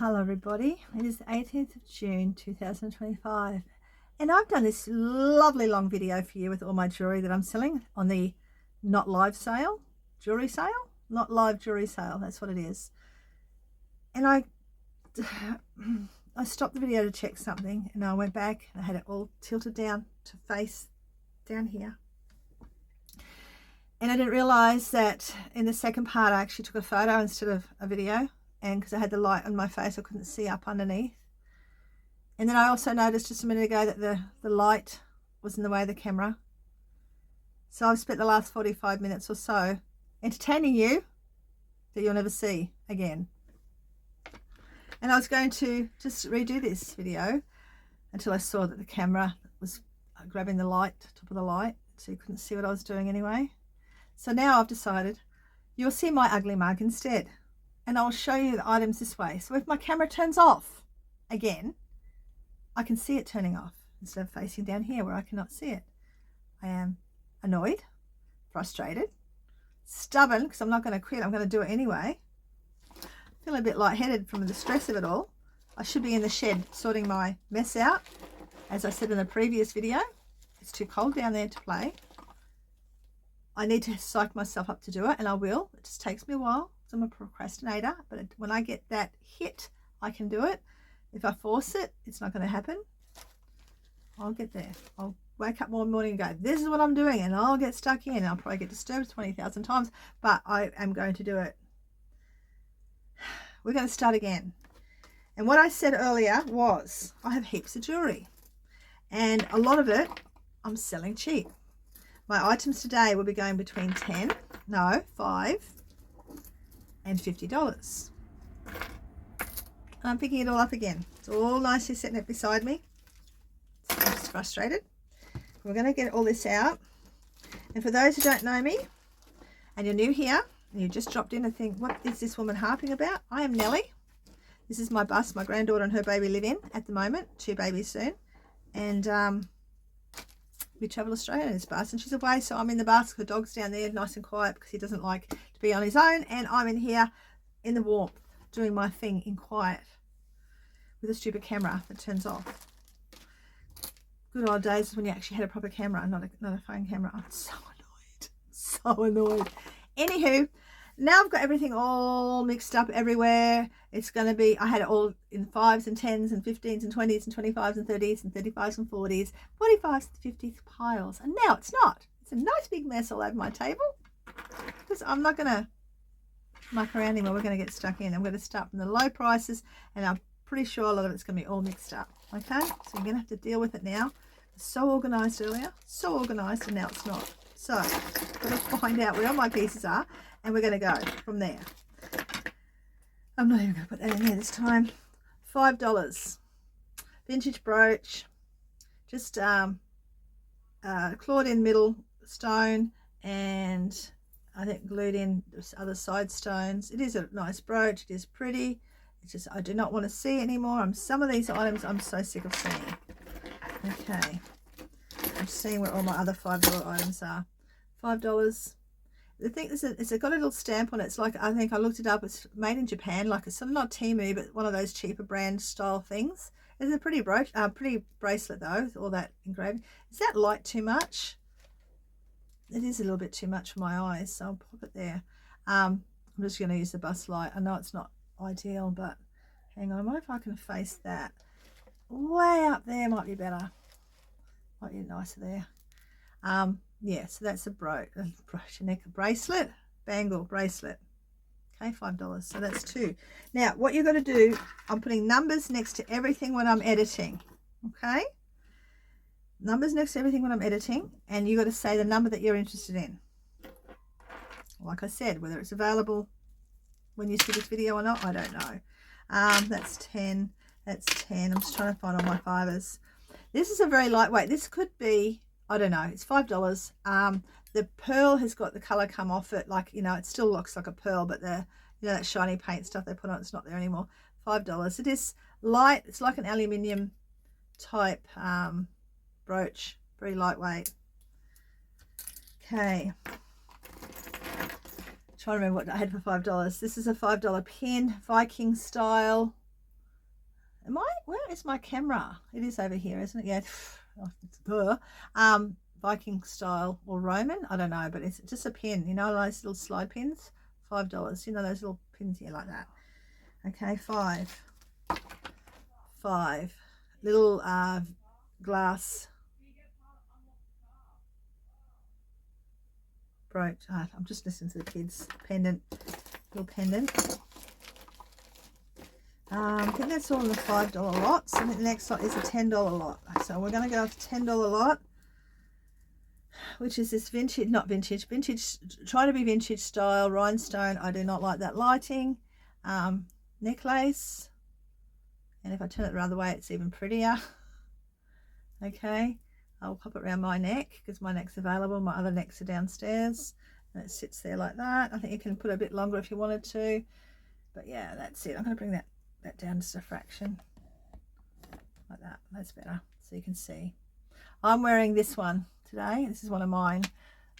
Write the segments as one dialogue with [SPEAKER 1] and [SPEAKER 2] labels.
[SPEAKER 1] Hello everybody, it is the 18th of June 2025 and I've done this lovely long video for you with all my jewelry that I'm selling on the not live sale, jewelry sale, not live jewelry sale, that's what it is. And I stopped the video to check something and I went back and I had it all tilted down to face down here. And I didn't realize that in the second part I actually took a photo instead of a video. And because I had the light on my face, I couldn't see up underneath. And then I also noticed just a minute ago that the light was in the way of the camera. So I've spent the last 45 minutes or so entertaining you that you'll never see again. And I was going to just redo this video until I saw that the camera was grabbing the light, top of the light, so you couldn't see what I was doing anyway. So now I've decided you'll see my ugly mug instead. And I'll show you the items this way. So if my camera turns off again, I can see it turning off instead of facing down here where I cannot see it. I am annoyed, frustrated, stubborn because I'm not going to quit. I'm going to do it anyway. Feeling a bit lightheaded from the stress of it all. I should be in the shed sorting my mess out. As I said in the previous video, it's too cold down there to play. I need to psych myself up to do it, and I will. It just takes me a while. I'm a procrastinator, but when I get that hit, I can do it. If I force it, it's not going to happen. I'll get there. I'll wake up one morning and go, this is what I'm doing, and I'll get stuck in. I'll probably get disturbed 20,000 times, but I am going to do it. We're going to start again. And what I said earlier was I have heaps of jewelry, and a lot of it I'm selling cheap. My items today will be going between $5 and $50. And I'm picking it all up again. It's all nicely sitting it beside me. So I'm just frustrated. We're going to get all this out. And for those who don't know me and you're new here and you just dropped in and think, what is this woman harping about? I am Nellie. This is my bus my granddaughter and her baby live in at the moment. 2 babies soon. And we travel Australia in this bus, and she's away, so I'm in the bus. Her dog's down there nice and quiet because he doesn't like to be on his own, and I'm in here in the warmth doing my thing in quiet with a stupid camera that turns off. Good old days when you actually had a proper camera, not a phone camera. I'm so annoyed. Anywho, now I've got everything all mixed up everywhere. It's going to be, I had it all in 5s and 10s and 15s and 20s and 25s and 30s and 35s and 40s, 45s and 50s piles. And now it's not. It's a nice big mess all over my table because I'm not going to muck around anymore. We're going to get stuck in. I'm going to start from the low prices, and I'm pretty sure a lot of it's going to be all mixed up. Okay, so you're going to have to deal with it now. It's so organized earlier, so organized, and now it's not. So I'm going to find out where all my pieces are, and we're going to go from there. I'm not even going to put that in there this time. $5. Vintage brooch. Just clawed in middle stone, and I think glued in other side stones. It is a nice brooch. It is pretty. It's just I do not want to see it anymore. Some of these items I'm so sick of seeing. Okay. I'm seeing where all my other $5 items are. $5. The thing is, it's got a little stamp on it. It's like, I think I looked it up, it's made in Japan, like a sort of not Temu, but one of those cheaper brand style things. It's a pretty brooch, pretty bracelet though, with all that engraving. Is that light too much? It is a little bit too much for my eyes, so I'll pop it there. I'm just going to use the bus light. I know it's not ideal, but hang on, I wonder if I can face that. Way up there might be better. Might be nicer there. Yeah, so that's a brooch, neck, bracelet, bangle, bracelet. Okay, $5. So that's 2. Now, what you've got to do, I'm putting numbers next to everything when I'm editing. Okay? Numbers next to everything when I'm editing, and you've got to say the number that you're interested in. Like I said, whether it's available when you see this video or not, I don't know. That's 10. That's 10. I'm just trying to find all my 5s. This is a very lightweight. This could be, I don't know, it's $5. The pearl has got the color come off it, like, you know, it still looks like a pearl, but the, you know, that shiny paint stuff they put on, it's not there anymore. $5. It is light. It's like an aluminium type brooch, very lightweight. Okay, trying to remember what I had for $5. This is a $5 pin, Viking style. Where is my camera? It is over here, isn't it? Yeah. It's Viking style or Roman, I don't know, but it's just a pin, you know, those little slide pins, $5, you know, those little pins here like that. Okay, five little glass brooch. I'm just listening to the kids. Pendant, little pendant. I think that's all in the $5 lots. I think the next lot is a $10 lot. So we're going to go with the $10 lot, which is this vintage, not vintage, try to be vintage style rhinestone. I do not like that lighting. Necklace, and if I turn it the other way, it's even prettier. Okay, I'll pop it around my neck because my neck's available. My other necks are downstairs, and it sits there like that. I think you can put it a bit longer if you wanted to, but yeah, that's it. I'm going to bring that down just a fraction like that. That's better, so you can see. I'm wearing this one today. This is one of mine.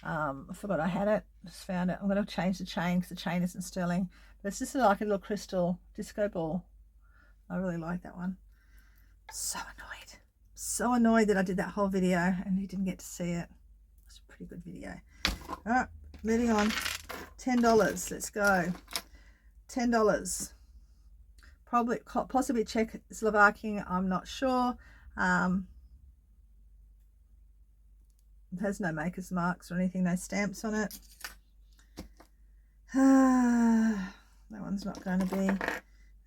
[SPEAKER 1] I forgot I had it, just found it. I'm going to change the chain because the chain isn't sterling, but it's just like a little crystal disco ball. I really like that one. So annoyed that I did that whole video and you didn't get to see it. It's a pretty good video. All right, moving on. $10. Let's go. $10. Probably, possibly Czechoslovakian. I'm not sure. It has no maker's marks or anything, no stamps on it. That one's not going to be.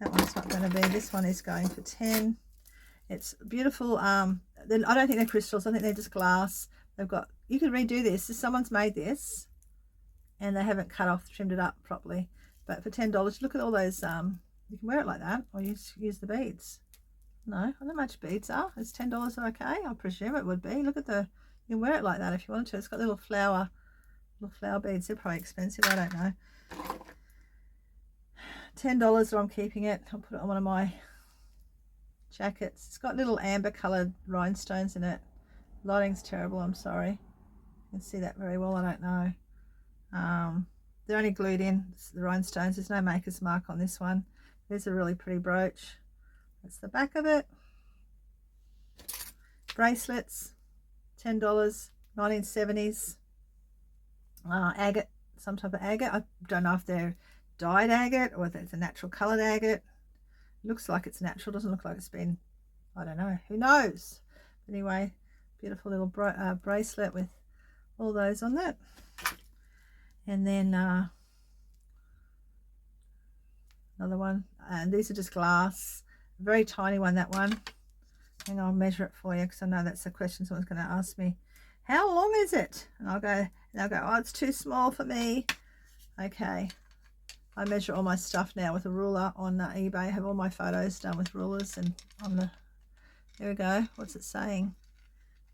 [SPEAKER 1] That one's not going to be. This one is going for 10. It's beautiful. I don't think they're crystals. I think they're just glass. They've got. You could redo this. Someone's made this, and they haven't trimmed it up properly. But for $10, look at all those. You can wear it like that, or use the beads. No, I don't know how much beads are. Is $10 okay? I presume it would be. Look at the. You can wear it like that if you wanted to. It's got little flower beads. They're probably expensive. I don't know. $10, so I'm keeping it. I'll put it on one of my jackets. It's got little amber coloured rhinestones in it. Lighting's terrible. I'm sorry. You can see that very well. I don't know. They're only glued in. The rhinestones. There's no maker's mark on this one. There's a really pretty brooch. That's the back of it. Bracelets. $10, 1970s. Agate, some type of agate. I don't know if they're dyed agate or if it's a natural coloured agate. Looks like it's natural. Doesn't look like it's been, I don't know. Who knows? But anyway, beautiful little bracelet with all those on that. And then another one. And these are just glass. Very tiny one, that one. Hang on, I'll measure it for you because I know that's a question someone's going to ask me. How long is it? And I'll go, oh, it's too small for me. Okay. I measure all my stuff now with a ruler on eBay. I have all my photos done with rulers and on the, there we go. What's it saying?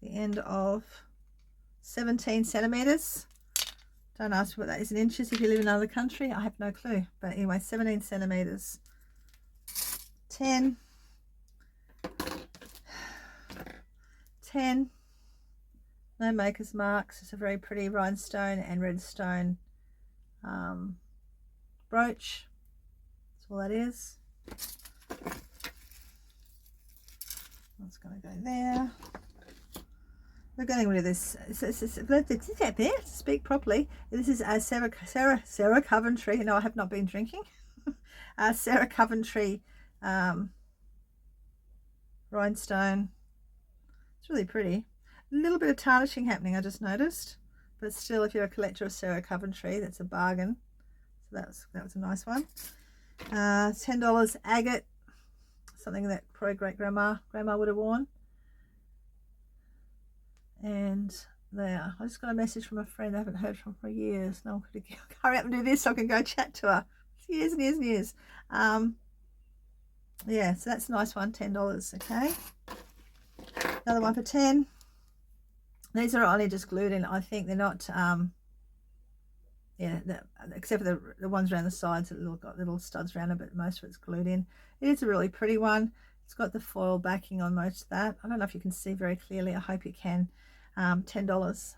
[SPEAKER 1] The end of 17 centimeters. Don't ask me what that is in inches if you live in another country. I have no clue. But anyway, 17 centimeters. 10. 10. No maker's marks. It's a very pretty rhinestone and red stone brooch. That's all that is. That's going to go there. We're getting rid of this. Speak properly. This is Sarah Coventry. No, I have not been drinking. Sarah Coventry rhinestone. It's really pretty. A little bit of tarnishing happening, I just noticed. But still, if you're a collector of Sarah Coventry, that's a bargain. So that was a nice one. $10 agate. Something that probably grandma would have worn. And there, I just got a message from a friend I haven't heard from for years. No, I'm going to hurry up and do this so I can go chat to her. It's years and years and years. Yeah, so that's a nice one, $10. Okay. Another one for 10. These are only just glued in. I think they're not. Yeah, except for the ones around the sides that got little studs around it, but most of it's glued in. It is a really pretty one. It's got the foil backing on most of that. I don't know if you can see very clearly. I hope you can. $10.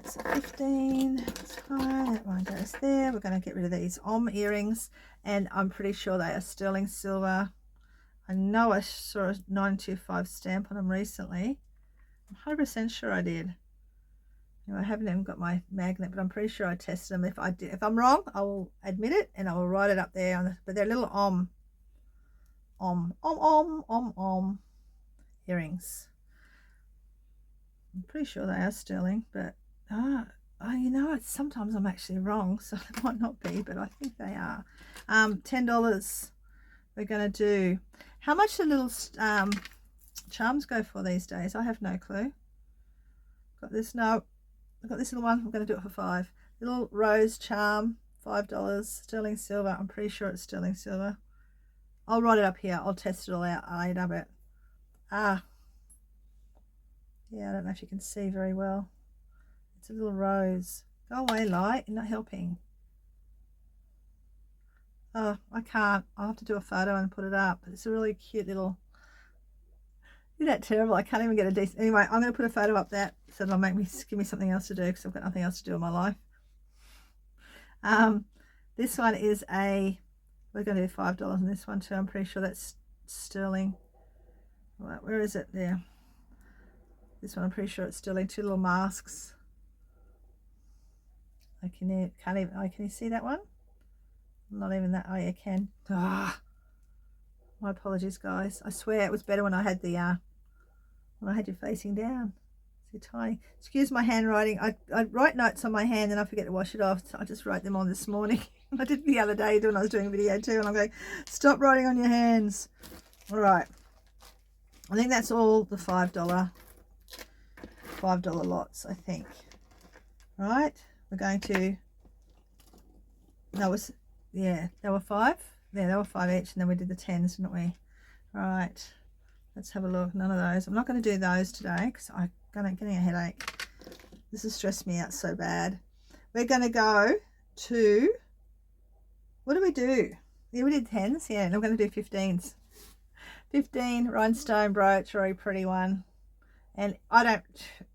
[SPEAKER 1] That's a 15. That's fine. That one goes there. We're going to get rid of these earrings, and I'm pretty sure they are sterling silver. I know I saw a 925 stamp on them recently. I'm 100% sure I did. I haven't even got my magnet, but I'm pretty sure I tested them. If I'm wrong, I will admit it and I will write it up there. But they're little earrings. I'm pretty sure they are sterling, but you know, sometimes I'm actually wrong, so it might not be, but I think they are. $10. We're going to do. How much do little charms go for these days? I have no clue. Got this. No. I've got this little one. I'm going to do it for $5. Little rose charm, $5. Sterling silver. I'm pretty sure it's sterling silver. I'll write it up here. I'll test it all out later. But yeah, I don't know if you can see very well. It's a little rose. Go away, light. You're not helping. Oh, I can't. I'll have to do a photo and put it up. It's a really cute little. Isn't that terrible? I can't even get a decent. Anyway, I'm going to put a photo up that so that'll give me something else to do because I've got nothing else to do in my life. This one is we're going to do $5 on this one too. I'm pretty sure that's sterling. Right, where is it? There. This one, I'm pretty sure it's sterling. 2 little masks. Can you see that one? Not even that. Oh, you can. My apologies, guys. I swear it was better when I had you facing down. So tiny. Excuse my handwriting. I write notes on my hand and I forget to wash it off. So I just wrote them on this morning. I did the other day when I was doing a video too, and I'm going, stop writing on your hands. All right. I think that's all the $5 lots, I think. Right. We're going to. Yeah, they were 5. Yeah, they were 5 each, and then we did the 10s, didn't we? Right. Let's have a look. None of those. I'm not going to do those today because I'm getting a headache. This has stressed me out so bad. We're going to go to. What do we do? Yeah, we did 10s. Yeah, and I'm going to do 15s. 15 rhinestone brooch, very pretty one. And I don't,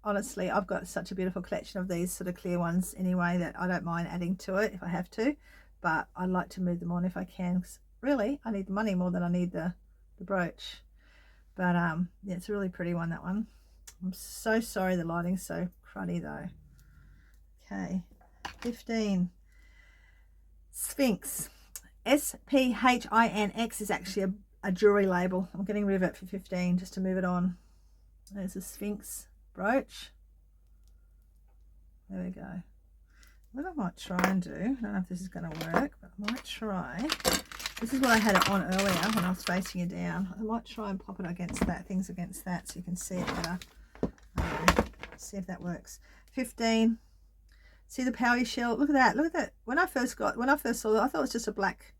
[SPEAKER 1] honestly, I've got such a beautiful collection of these sort of clear ones anyway that I don't mind adding to it if I have to. But I like to move them on if I can. Cause really, I need the money more than I need the brooch. But yeah, it's a really pretty one, that one. I'm so sorry the lighting's so cruddy though. Okay, 15. Sphinx. SPHINX is actually a jewelry label. I'm getting rid of it for 15 just to move it on. There's a Sphinx brooch. There we go. What I might try and do, I don't know if this is going to work, but I might try. This is what I had it on earlier when I was facing it down. I might try and pop it against that, things against that, so you can see it better. See if that works. 15. See the power shell? Look at that. Look at that. When I first saw it, I thought it was just a black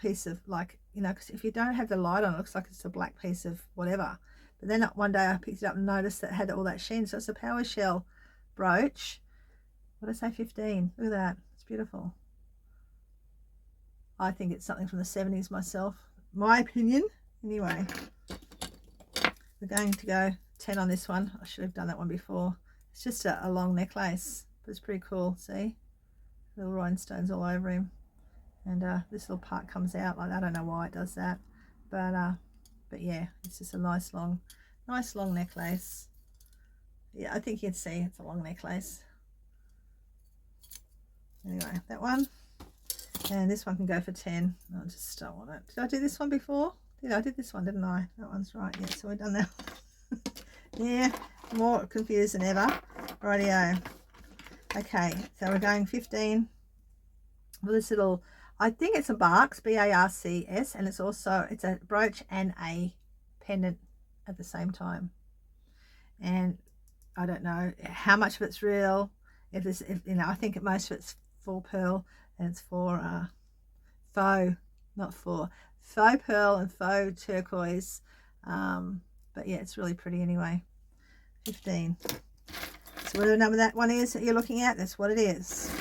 [SPEAKER 1] piece of, like, you know, because if you don't have the light on, it looks like it's a black piece of whatever. But then one day I picked it up and noticed that it had all that sheen. So it's a power shell brooch. What did I say? 15. Look at that. It's beautiful. I think it's something from the 70s myself. My opinion. Anyway, we're going to go 10 on this one. I should have done that one before. It's just a long necklace, but it's pretty cool. See? Little rhinestones all over him. And this little part comes out. Like, I don't know why it does that. But yeah, it's just a nice long necklace. Yeah, I think you'd see it's a long necklace. Anyway, that one. And this one can go for 10. I just don't want it. Did I do this one before? I did this one, didn't I? That one's right. Yeah, so we've done that. Yeah, more confused than ever. Rightio. Okay, so we're going 15. Well, this little, I think it's a Barks, B-A-R-C-S, and it's a brooch and a pendant at the same time. And I don't know how much of it's real. I think most of it's full pearl, and it's for faux pearl and faux turquoise. But yeah, it's really pretty anyway. 15. So whatever number that one is that you're looking at, that's what it is.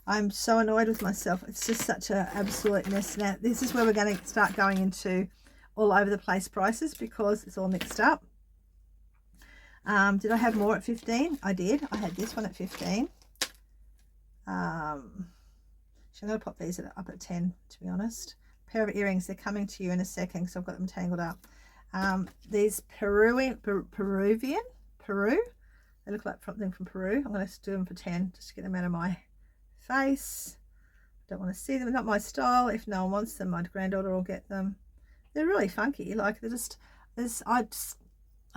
[SPEAKER 1] I'm so annoyed with myself. It's just such an absolute mess. Now this is where we're going to start going into all over the place prices because it's all mixed up. Did I have more at 15? I did. I had this one at 15. I'm going to pop these up at 10, to be honest. Pair of earrings, they're coming to you in a second because I've got them tangled up. These Peru, they look like something from Peru. I'm going to do them for 10 just to get them out of my face. Don't want to see them, not my style. If no one wants them, my granddaughter will get them. They're really funky, like they're just, I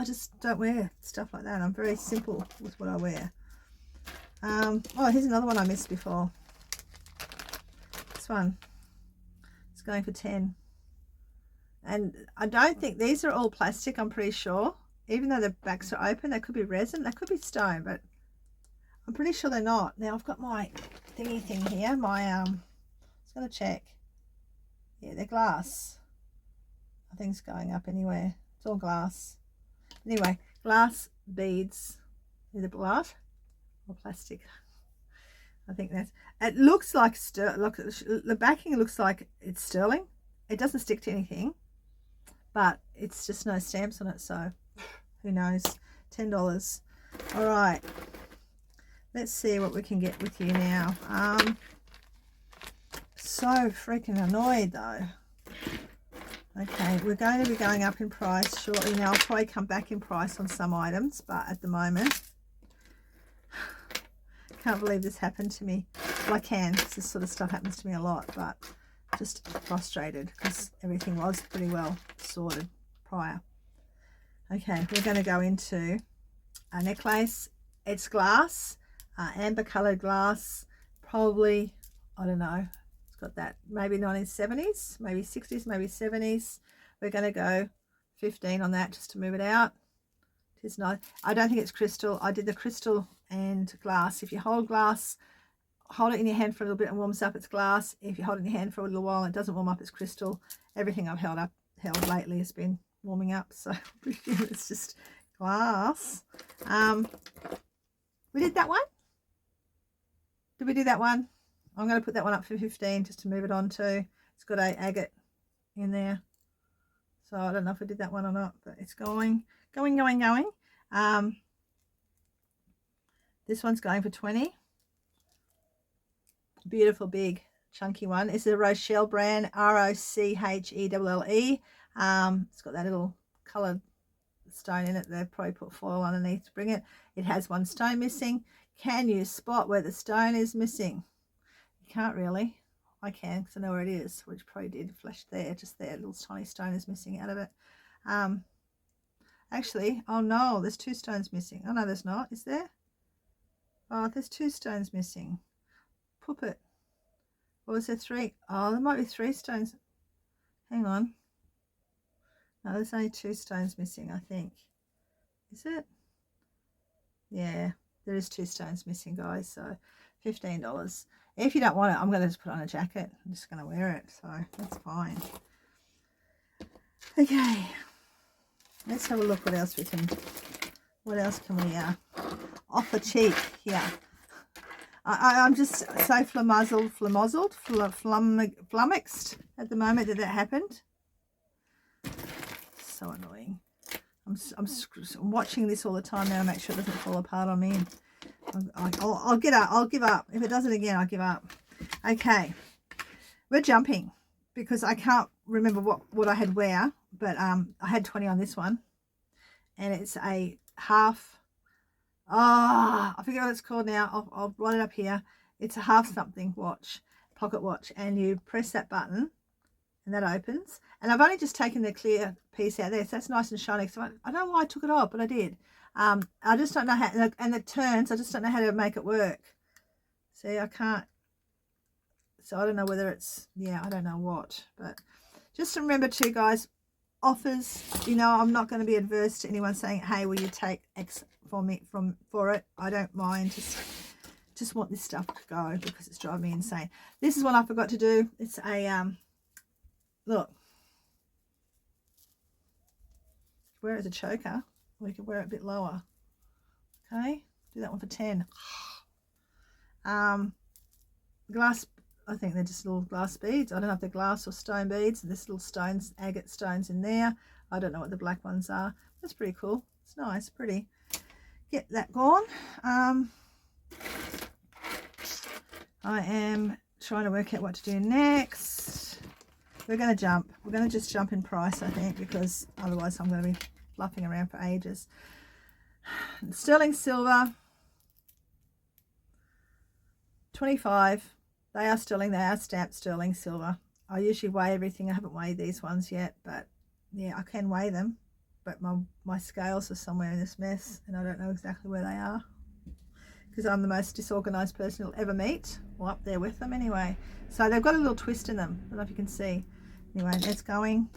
[SPEAKER 1] just don't wear stuff like that. I'm very simple with what I wear. Oh, here's another one I missed before. This one, it's going for 10. And I don't think these are all plastic, I'm pretty sure. Even though the backs are open, they could be resin, they could be stone, but I'm pretty sure they're not. Now I've got my thingy thing here, my I was going to check. Yeah, they're glass. Nothing's going up anywhere. It's all glass. Anyway, glass beads. Either glass or plastic. I think that's, it looks like, look, the backing looks like it's sterling. It doesn't stick to anything, but it's just no stamps on it, so who knows. $10. All right, let's see what we can get with you now. So freaking annoyed though. Okay, we're going to be going up in price shortly. Now I'll probably come back in price on some items, but at the moment, can't believe this happened to me. Well, I can. This sort of stuff happens to me a lot, but just frustrated because everything was pretty well sorted prior. Okay, we're going to go into a necklace. It's glass, amber coloured glass, probably, I don't know, it's got that maybe 1970s, maybe 60s, maybe 70s. We're going to go 15 on that just to move it out. It is nice. I don't think it's crystal. I did the crystal and glass. If you hold glass, hold it in your hand for a little bit and warms up, it's glass. If you hold it in your hand for a little while and it doesn't warm up, it's crystal. Everything I've held lately has been warming up, so it's just glass. We did that one. Did we do that one? I'm going to put that one up for 15 just to move it on to. It's got a agate in there, so I don't know if I did that one or not, but it's going. This one's going for 20. Beautiful big chunky one. It's a Rochelle brand, Rochelle. It's got that little coloured stone in it. They've probably put foil underneath to bring it. It has one stone missing. Can you spot where the stone is missing? You can't really. I can because I know where it is, which probably did flash there. Just there, a little tiny stone is missing out of it. Actually, oh no, there's 2 stones missing. Oh no, there's not. Is there? Oh, there's 2 stones missing. Puppet. Or was there 3? Oh, there might be 3 stones. Hang on. No, there's only 2 stones missing, I think. Is it? Yeah, there is 2 stones missing, guys. So $15. If you don't want it, I'm going to just put on a jacket. I'm just going to wear it, so that's fine. Okay, let's have a look what else we can. What else can we offer cheap here? I'm just so flummoxed at the moment that happened. So annoying. I'm watching this all the time now to make sure it doesn't fall apart on me. I'll give up. If it does it again, I'll give up. Okay, we're jumping because I can't remember what I had where, but I had 20 on this one, and it's a half. I forget what it's called now. I'll write it up here. It's a half something watch, pocket watch, and you press that button and that opens. And I've only just taken the clear piece out there, so that's nice and shiny. So I don't know why I took it off, but I did. I just don't know how, and it turns, I just don't know how to make it work. See, I can't, so I don't know whether it's, yeah, I don't know what, but just remember too, guys, offers, you know, I'm not going to be adverse to anyone saying, hey, will you take X for me for it? I don't mind. Just want this stuff to go because it's driving me insane. This is what I forgot to do. It's a look, wear it as a choker. We could wear it a bit lower. Okay, do that one for 10. Glass, I think they're just little glass beads. I don't know if they're glass or stone beads. There's little stones, agate stones in there. I don't know what the black ones are. That's pretty cool. It's nice, pretty. get that gone. I am trying to work out what to do next. We're going to jump. We're going to just jump in price, I think, because otherwise I'm going to be fluffing around for ages. Sterling silver, 25. They are sterling. They are stamped sterling silver. I usually weigh everything. I haven't weighed these ones yet, but yeah, I can weigh them. But my scales are somewhere in this mess, and I don't know exactly where they are, because I'm the most disorganized person you'll ever meet. Well, up there with them anyway. So they've got a little twist in them. I don't know if you can see. Anyway, it's going.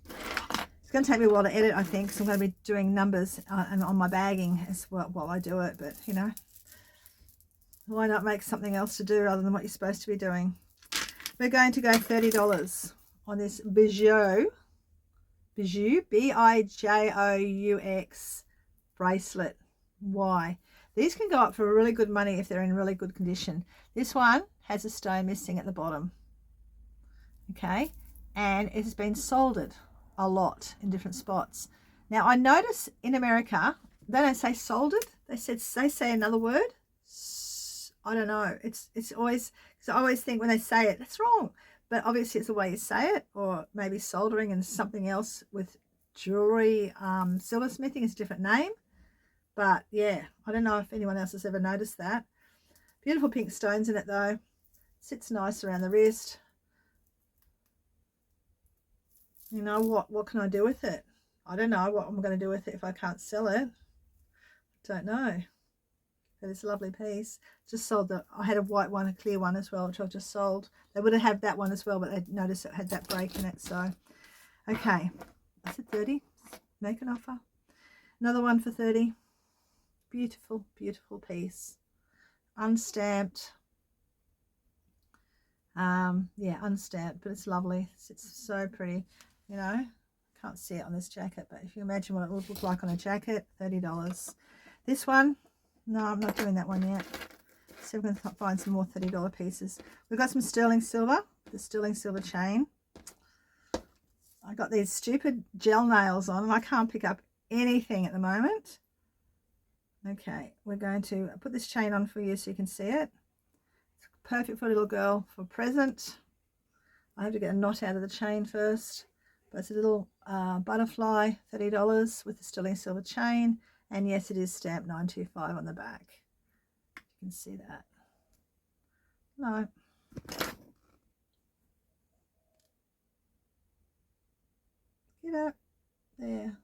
[SPEAKER 1] It's going to take me a while to edit, I think, because I'm going to be doing numbers and on my bagging as well while I do it. But, you know, why not make something else to do rather than what you're supposed to be doing? We're going to go $30 on this bijou, B-I-J-O-U-X bracelet. Why? These can go up for really good money if they're in really good condition. This one has a stone missing at the bottom. Okay, and it has been soldered a lot in different spots. Now I notice in America they don't say soldered, they say another word. I don't know, it's always, because I always think when they say it, that's wrong, but obviously it's the way you say it, or maybe soldering and something else with jewelry. Silversmithing is a different name, but yeah, I don't know if anyone else has ever noticed that. Beautiful pink stones in it though, sits nice around the wrist. You know, what can I do with it? I don't know what I'm going to do with it if I can't sell it. Don't know. But it's a lovely piece. Just sold I had a white one, a clear one as well, which I've just sold. They would have had that one as well, but they noticed it had that break in it. So, okay. That's at 30. Make an offer. Another one for 30. Beautiful, beautiful piece. Unstamped. Yeah, unstamped, but it's lovely. It's so pretty. You know, can't see it on this jacket, but if you imagine what it would look like on a jacket, $30. This one, no, I'm not doing that one yet. So we're going to find some more $30 pieces. We've got some sterling silver, the sterling silver chain. I got these stupid gel nails on, and I can't pick up anything at the moment. Okay, we're going to put this chain on for you so you can see it. It's perfect for a little girl for a present. I have to get a knot out of the chain first. But it's a little butterfly, $30 with the sterling silver chain. And yes, it is stamped 925 on the back. You can see that. No. Get up. There.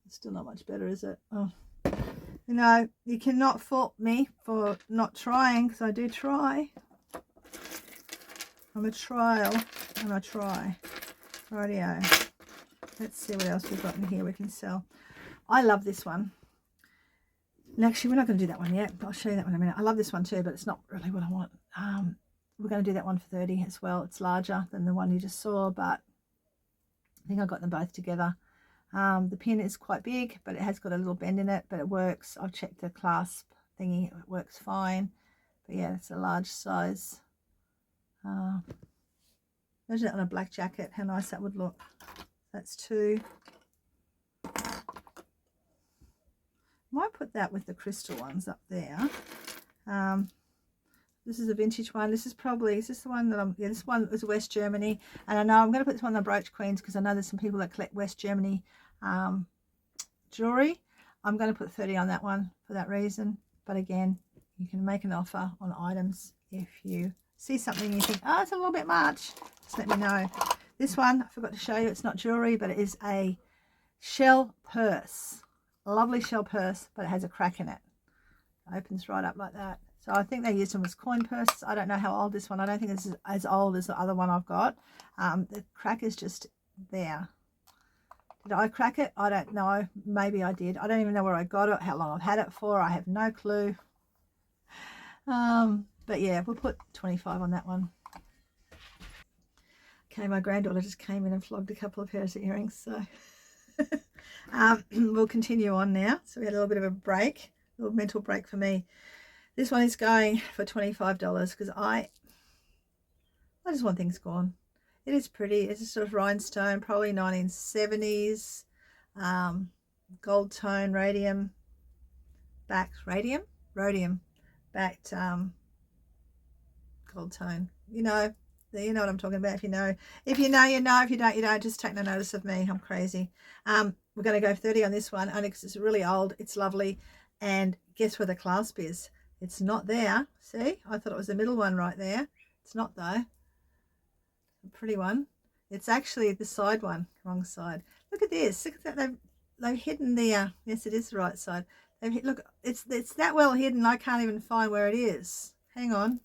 [SPEAKER 1] It's still not much better, is it? Oh. You know, you cannot fault me for not trying, because I do try. I'm a trial and I try. Rightio. Let's see what else we've got in here we can sell. I love this one. And actually, we're not going to do that one yet. I'll show you that one in a minute. I love this one too, but it's not really what I want. We're going to do that one for 30 as well. It's larger than the one you just saw, but I think I got them both together. The pin is quite big, but it has got a little bend in it, but it works. I've checked the clasp thingy. It works fine. But yeah, it's a large size. Imagine it on a black jacket, how nice that would look. That's 2. Might put that with the crystal ones up there. This is a vintage one. This is the one that yeah, this one was West Germany. And I know I'm going to put this one on the Brooch Queens because I know there's some people that collect West Germany jewelry. I'm going to put 30 on that one for that reason. But again, you can make an offer on items if you see something and you think, oh, it's a little bit much. Just let me know. This one, I forgot to show you, it's not jewelry, but it is a shell purse. A lovely shell purse, but it has a crack in it. It opens right up like that. So I think they used them as coin purses. I don't know how old this one. I don't think it's as old as the other one I've got. The crack is just there. Did I crack it? I don't know. Maybe I did. I don't even know where I got it, how long I've had it for. I have no clue. But yeah, we'll put 25 on that one. Okay, my granddaughter just came in and flogged a couple of pairs of earrings, so we'll continue on now. So we had a little bit of a break, a little mental break for me. This one is going for $25 because I just want things gone. It is pretty. It's a sort of rhinestone, probably 1970s. gold tone rhodium backed rhodium backed gold tone. You know what I'm talking about. If you know, you know. If you don't, you don't. Just take no notice of me. I'm crazy. We're going to go 30 on this one only because it's really old. It's lovely. And guess where the clasp is? It's not there. See, I thought it was the middle one right there. It's not though. A pretty one. It's actually the side one. Wrong side. Look at this. Look at that. They've hidden the yes, it is the right side. Look, it's that well hidden I can't even find where it is. Hang on.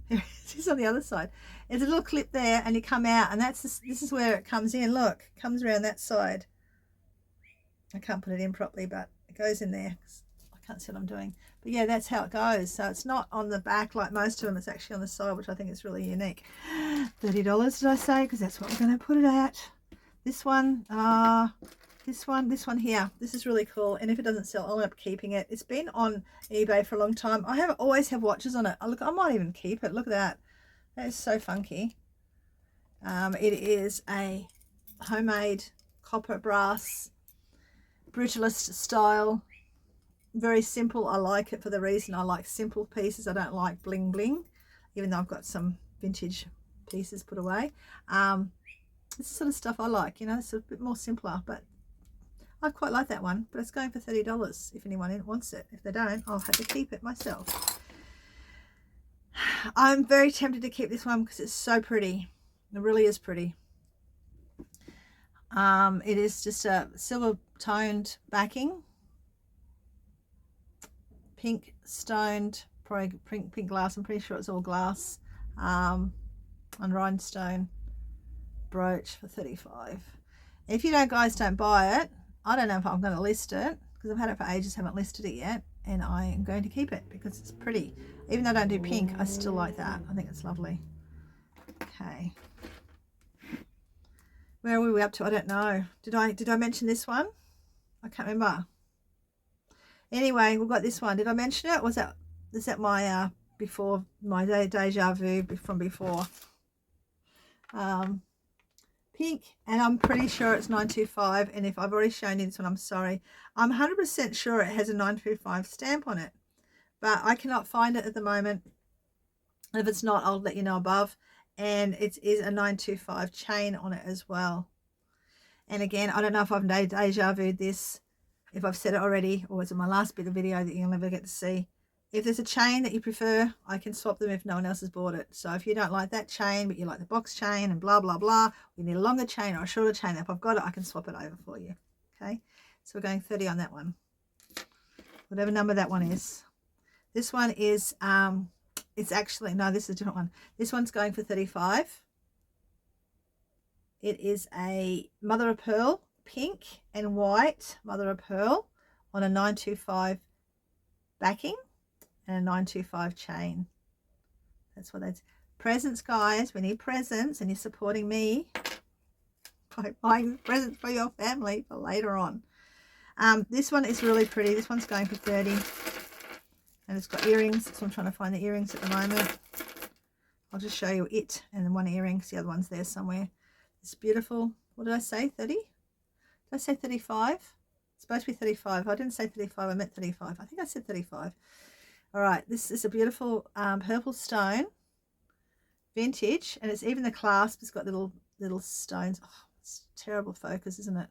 [SPEAKER 1] It is on the other side. There's a little clip there and you come out, and this is where it comes in. Look, it comes around that side. I can't put it in properly, but it goes in there. I can't see what I'm doing, but yeah, that's how it goes. So it's not on the back like most of them. It's actually on the side, which I think is really unique. $30 did I say? Because that's what we're going to put it at. This one this one here, this is really cool, and if it doesn't sell I'll end up keeping it. It's been on eBay for a long time. I always have watches on it. Look, I might even keep it. Look at that. That is so funky. It is a homemade copper brass brutalist style, very simple. I like it for the reason I like simple pieces. I don't like bling bling, even though I've got some vintage pieces put away. It's the sort of stuff I like, you know. It's a bit more simpler, but I quite like that one. But it's going for $30 if anyone wants it. If they don't, I'll have to keep it myself. I'm very tempted to keep this one because it's so pretty. It really is pretty. It is just a silver toned backing, pink stoned, probably pink glass. I'm pretty sure it's all glass, and rhinestone brooch for $35. If you guys don't buy it, I don't know if I'm going to list it, because I've had it for ages, haven't listed it yet, and I am going to keep it because it's pretty. Even though I don't do pink, I still like that. I think it's lovely. Okay, where are we up to? I don't know. Did I mention this one? I can't remember. Anyway, we've got this one. Did I mention it? Is that my before, my deja vu from before? Pink, and I'm pretty sure it's 925, and if I've already shown you this one, I'm sorry. I'm 100% sure it has a 925 stamp on it, but I cannot find it at the moment. If it's not, I'll let you know above. And it is a 925 chain on it as well. And again, I don't know if I've deja vu'd this, if I've said it already, or it's in my last bit of video that you'll never get to see. If there's a chain that you prefer, I can swap them if no one else has bought it. So if you don't like that chain, but you like the box chain and blah, blah, blah, you need a longer chain or a shorter chain. If I've got it, I can swap it over for you. Okay, so we're going 30 on that one. Whatever number that one is. This one is, it's actually, no, this is a different one. This one's going for 35. It is a mother of pearl, pink and white mother of pearl on a 925 backing and a 925 chain. That's what that's. Presents, guys. We need presents, and you're supporting me by buying presents for your family for later on. This one is really pretty. This one's going for 30, and it's got earrings. So I'm trying to find the earrings at the moment. I'll just show you it and then one earring, because the other one's there somewhere. It's beautiful. What did I say? 30? Did I say 35? It's supposed to be 35. I didn't say 35. I meant 35. I think I said 35. All right. This is a beautiful purple stone, vintage, and it's even the clasp. It's got little stones. Oh, it's terrible focus, isn't it?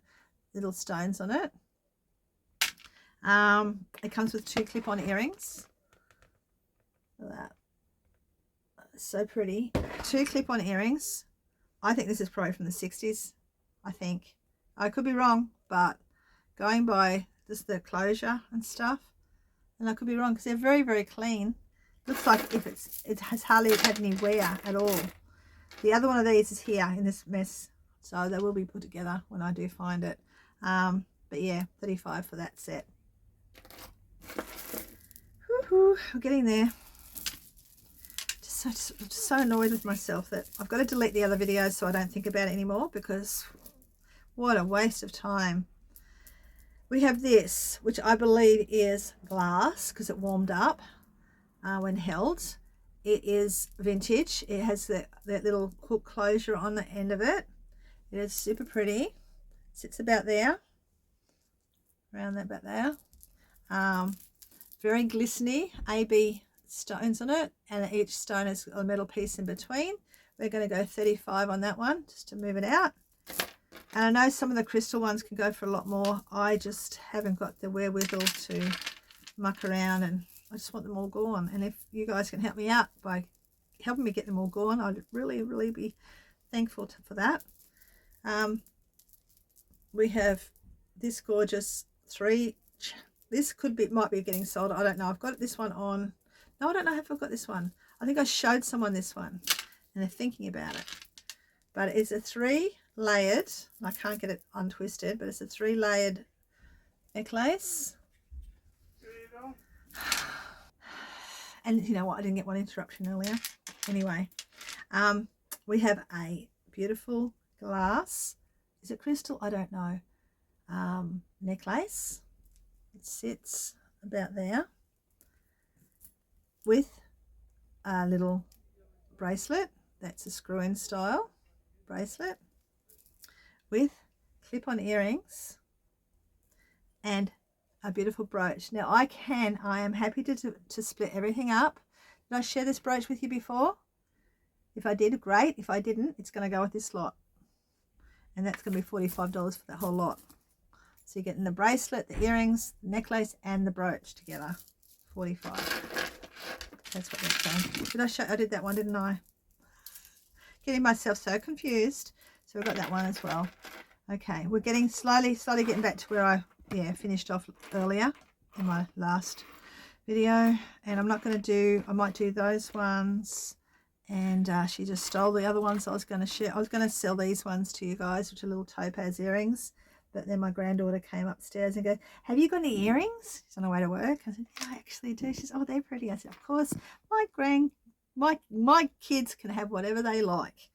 [SPEAKER 1] Little stones on it. It comes with 2 clip-on earrings. Look at that. So pretty. 2 clip-on earrings. I think this is probably from the 60s. I think. I could be wrong, but going by just the closure and stuff, and I could be wrong because they're very, very clean. Looks like if it has hardly had any wear at all. The other one of these is here in this mess, so they will be put together when I do find it. But yeah, 35 for that set. Woohoo, we're getting there. Just so annoyed with myself that I've got to delete the other videos so I don't think about it anymore, because what a waste of time. We have this, which I believe is glass because it warmed up when held. It is vintage. It has that little hook closure on the end of it. It is super pretty. Sits about there. around that back there. Very glistening, AB stones on it, and each stone has a metal piece in between. We're going to go 35 on that one just to move it out. And I know some of the crystal ones can go for a lot more. I just haven't got the wherewithal to muck around, and I just want them all gone. And if you guys can help me out by helping me get them all gone, I'd really be thankful for that. We have this gorgeous this might be getting sold. I don't know. I've got this one on. No, I don't know if I've got this one. I think I showed someone this one and they're thinking about it. But it's a 3-layered, I can't get it untwisted, but it's a 3-layered necklace.
[SPEAKER 2] There you go.
[SPEAKER 1] And you know what? I didn't get one interruption earlier. Anyway, we have a beautiful glass. Is it crystal? I don't know. Necklace. It sits about there with a little bracelet. That's a screw-in style bracelet with clip-on earrings and a beautiful brooch. Now I am happy to split everything up. Did I share this brooch with you before? If I did, great. If I didn't, it's going to go with this lot, and that's going to be $45 for that whole lot. So you're getting the bracelet, the earrings, the necklace, and the brooch together. $45. That's what that's saying. Did I show? I did that one, didn't I? Getting myself so confused. So we've got that one as well. Okay, we're getting slowly getting back to where I finished off earlier in my last video. And I'm not going to do. I might do those ones. And she just stole the other ones I was going to share. I was going to sell these ones to you guys, which are little topaz earrings. But then my granddaughter came upstairs and goes, "Have you got any earrings?" She's on her way to work. I said, "Yeah, I actually do." She says, "Oh, they're pretty." I said, "Of course, my kids can have whatever they like."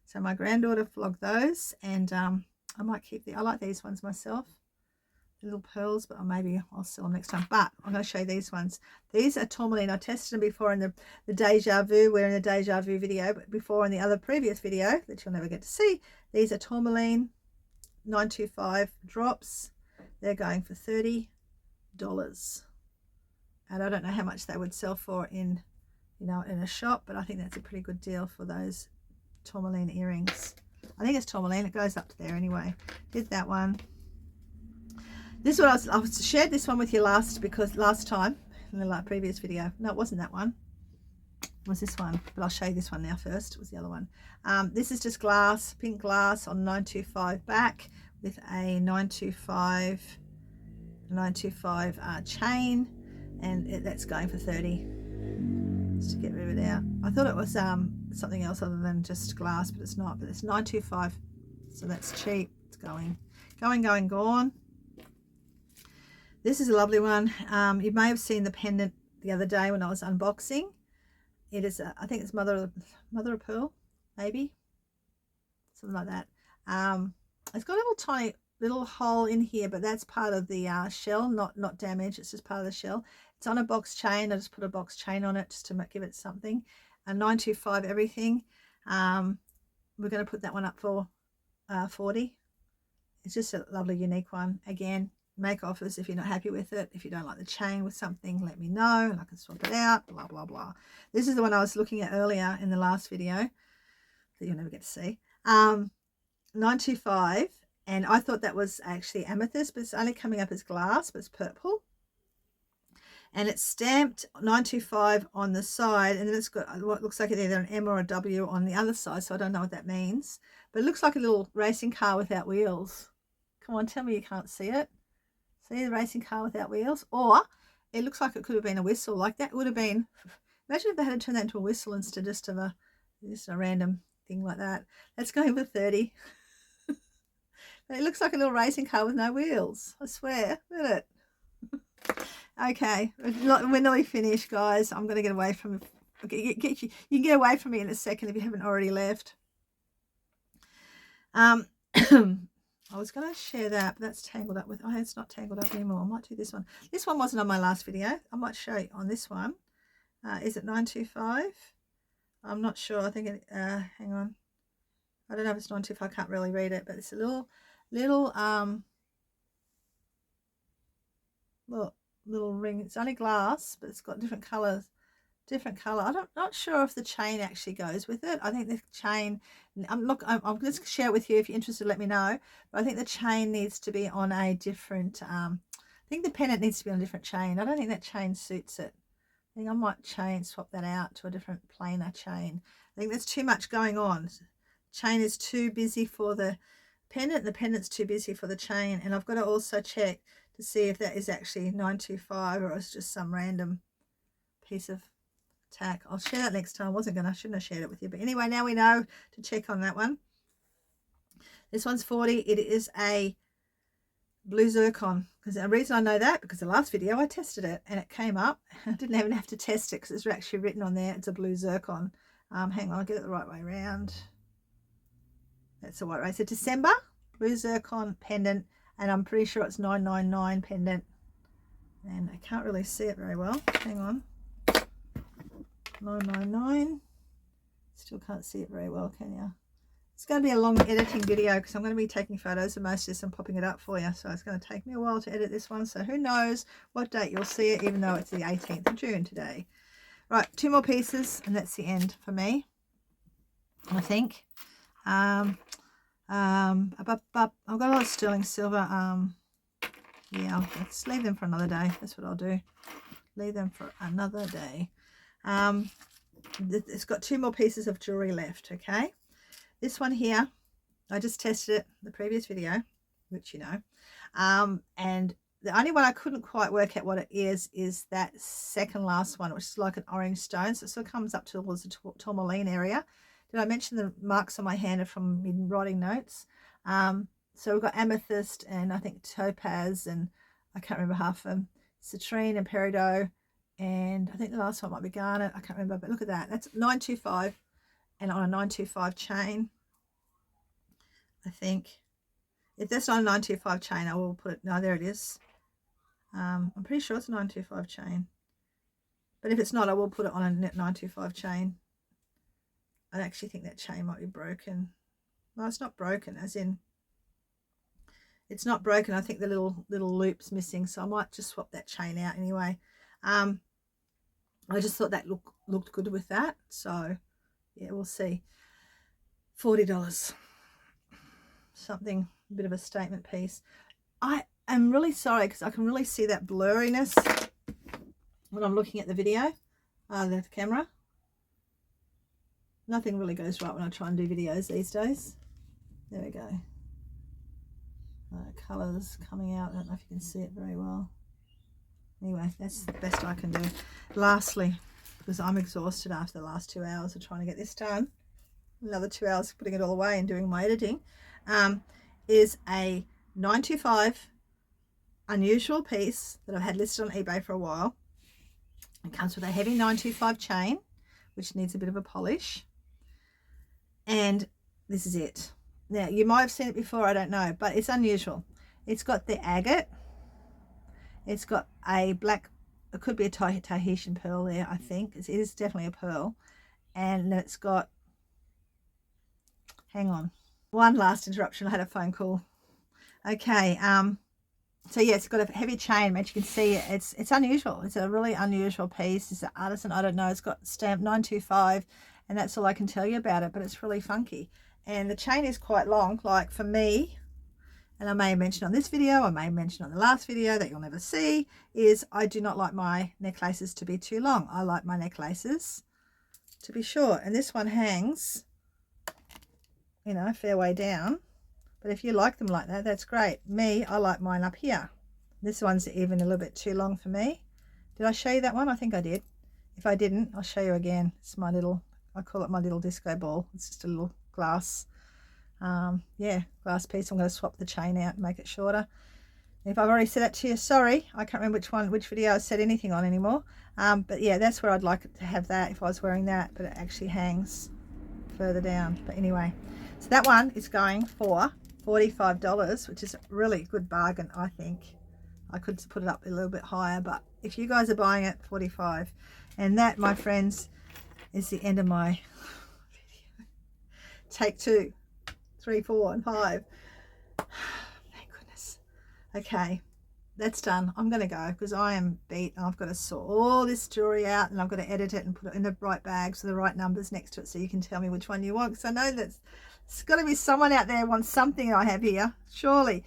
[SPEAKER 1] So my granddaughter flogged those, and I might keep I like these ones myself, little pearls, but maybe I'll sell them next time. But I'm going to show you these ones. These are tourmaline. I tested them before in the Deja Vu. We're in the Deja Vu video, but before in the other previous video that you'll never get to see. These are tourmaline 925 drops. They're going for $30, and I don't know how much they would sell for in in a shop, but I think that's a pretty good deal for those tourmaline earrings. I think it's tourmaline. It goes up to there anyway. Did that one. This is what I shared this one with you last time in the previous video. No, it wasn't that one. It was this one, but I'll show you this one now first. It was the other one. This is just glass, pink glass on 925 back with a 925 chain, and that's going for 30. Just to get rid of it out. I thought it was something else other than just glass, but it's not. But it's 925, so that's cheap. It's gone. This is a lovely one. You may have seen the pendant the other day when I was unboxing. It is, I think it's mother of pearl, maybe, something like that. It's got a little tiny little hole in here, but that's part of the shell, not damaged. It's just part of the shell. It's on a box chain. I just put a box chain on it just to give it something. A 925 everything. We're going to put that one up for 40. It's just a lovely unique one. Again, make offers if you're not happy with it. If you don't like the chain with something, let me know and I can swap it out, blah blah blah. This is the one I was looking at earlier in the last video that you'll never get to see. 925, and I thought that was actually amethyst, but it's only coming up as glass, but it's purple, and it's stamped 925 on the side, and then it's got what looks like either an M or a W on the other side, so I don't know what that means, but it looks like a little racing car without wheels. Come on, tell me you can't see it. See the racing car without wheels? Or it looks like it could have been a whistle. Like that would have been, imagine if they had turned that into a whistle instead of just a random thing like that. That's going for 30. It looks like a little racing car with no wheels. I swear, look at it. Okay, we're nearly finished, guys. I'm going to get away from you can get away from me in a second if you haven't already left. I was going to share that, but that's tangled up with, it's not tangled up anymore. I might do this one. This one wasn't on my last video. I might show you on this one. Is it 925? I'm not sure. I think it, hang on. I don't know if it's 925. I can't really read it, but it's a little Look, little ring. It's only glass, but it's got different colours. Different color. I'm not sure if the chain actually goes with it. I think the chain, I'm going to share it with you. If you're interested, let me know. But I think the chain needs to be on a different, I think the pendant needs to be on a different chain. I don't think that chain suits it. I think I might swap that out to a different plainer chain. I think there's too much going on. Chain is too busy for the pendant. The pendant's too busy for the chain. And I've got to also check to see if that is actually 925 or it's just some random piece of tack. I'll share that next time. I shouldn't have shared it with you, but anyway, now we know to check on that one. This one's 40. It is a blue zircon, because the reason I know that, because the last video I tested it and it came up. I didn't even have to test it because it's actually written on there it's a blue zircon. Hang on, I'll get it the right way around. That's the right way. So December blue zircon pendant, and I'm pretty sure it's 999 pendant, and I can't really see it very well. Hang on. 999. Still can't see it very well, can you? It's going to be a long editing video because I'm going to be taking photos of most of this and popping it up for you, so it's going to take me a while to edit this one, so who knows what date you'll see it, even though it's the 18th of June today. Right, 2 more pieces and that's the end for me, I think. I've got a lot of sterling silver. Yeah, let's leave them for another day. That's what I'll do, leave them for another day. It's got 2 more pieces of jewelry left. Okay, this one here, I just tested it in the previous video, which you know, and the only one I couldn't quite work out what it is that second last one, which is like an orange stone, so it still comes up towards the tourmaline area. Did I mention the marks on my hand are from me writing notes? So we've got amethyst and I think topaz, and I can't remember half of them, citrine and peridot, and I think the last one might be garnet. I can't remember, but look at that. That's 925, and on a 925 chain. I think if that's not a 925 chain, I will put it. No, there it is. I'm pretty sure it's a 925 chain, but if it's not, I will put it on a 925 chain. I actually think that chain might be broken. No, it's not broken, as in it's not broken. I think the little loop's missing, so I might just swap that chain out anyway. I just thought that looked good with that, so yeah, we'll see. $40, something, a bit of a statement piece. I am really sorry because I can really see that blurriness when I'm looking at the video, the camera. Nothing really goes right when I try and do videos these days. There we go. Colours coming out. I don't know if you can see it very well. Anyway, that's the best I can do. Lastly, because I'm exhausted after the last 2 hours of trying to get this done, another 2 hours putting it all away and doing my editing, is a 925 unusual piece that I've had listed on eBay for a while. It comes with a heavy 925 chain, which needs a bit of a polish, and this is it. Now, you might have seen it before, I don't know, but it's unusual. It's got the agate. It's got a black, it could be a Tahitian pearl there, I think. It is definitely a pearl. And it's got, hang on, one last interruption. I had a phone call. Okay, so yeah, it's got a heavy chain, as you can see. It's unusual. It's a really unusual piece. It's an artisan, I don't know. It's got stamp 925, and that's all I can tell you about it, but it's really funky. And the chain is quite long, like for me, and I may have mentioned on this video, I may have mentioned on the last video that you'll never see, is I do not like my necklaces to be too long. I like my necklaces to be short, and this one hangs, you know, a fair way down. But if you like them like that, that's great. Me, I like mine up here. This one's even a little bit too long for me. Did I show you that one? I think I did. If I didn't, I'll show you again. It's my little, I call it my little disco ball. It's just a little glass, yeah, glass piece. I'm going to swap the chain out and make it shorter. If I've already said that to you, sorry, I can't remember which video I said anything on anymore. But yeah, that's where I'd like it to have that if I was wearing that, but it actually hangs further down. But anyway, so that one is going for $45, which is a really good bargain, I think. I could put it up a little bit higher, but if you guys are buying it, $45. And that, my friends, is the end of my video. Take 2, 3, 4, and 5. Thank goodness. Okay, that's done. I'm going to go because I am beat. I've got to sort all this jewelry out, and I've got to edit it and put it in the right bags with the right numbers next to it so you can tell me which one you want, because I know that's there's got to be someone out there who wants something I have here, surely.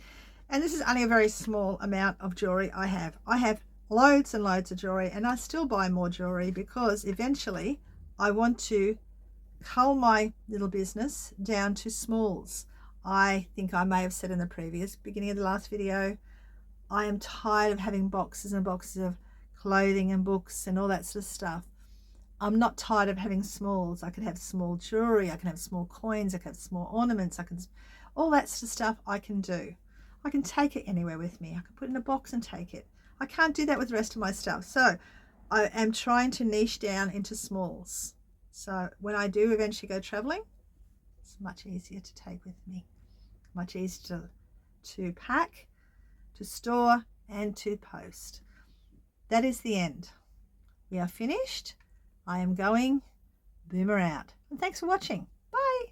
[SPEAKER 1] And this is only a very small amount of jewelry I have. I have loads and loads of jewelry, and I still buy more jewelry because eventually I want to cull my little business down to smalls. I think I may have said in the previous beginning of the last video, I am tired of having boxes and boxes of clothing and books and all that sort of stuff. I'm not tired of having smalls. I can have small jewelry, I can have small coins, I can have small ornaments, I can all that sort of stuff I can do. I can take it anywhere with me. I can put it in a box and take it. I can't do that with the rest of my stuff. So I am trying to niche down into smalls. So when I do eventually go traveling, it's much easier to take with me, much easier to pack, to store, and to post. That is the end. We are finished. I am going. Boomer out. And thanks for watching. Bye.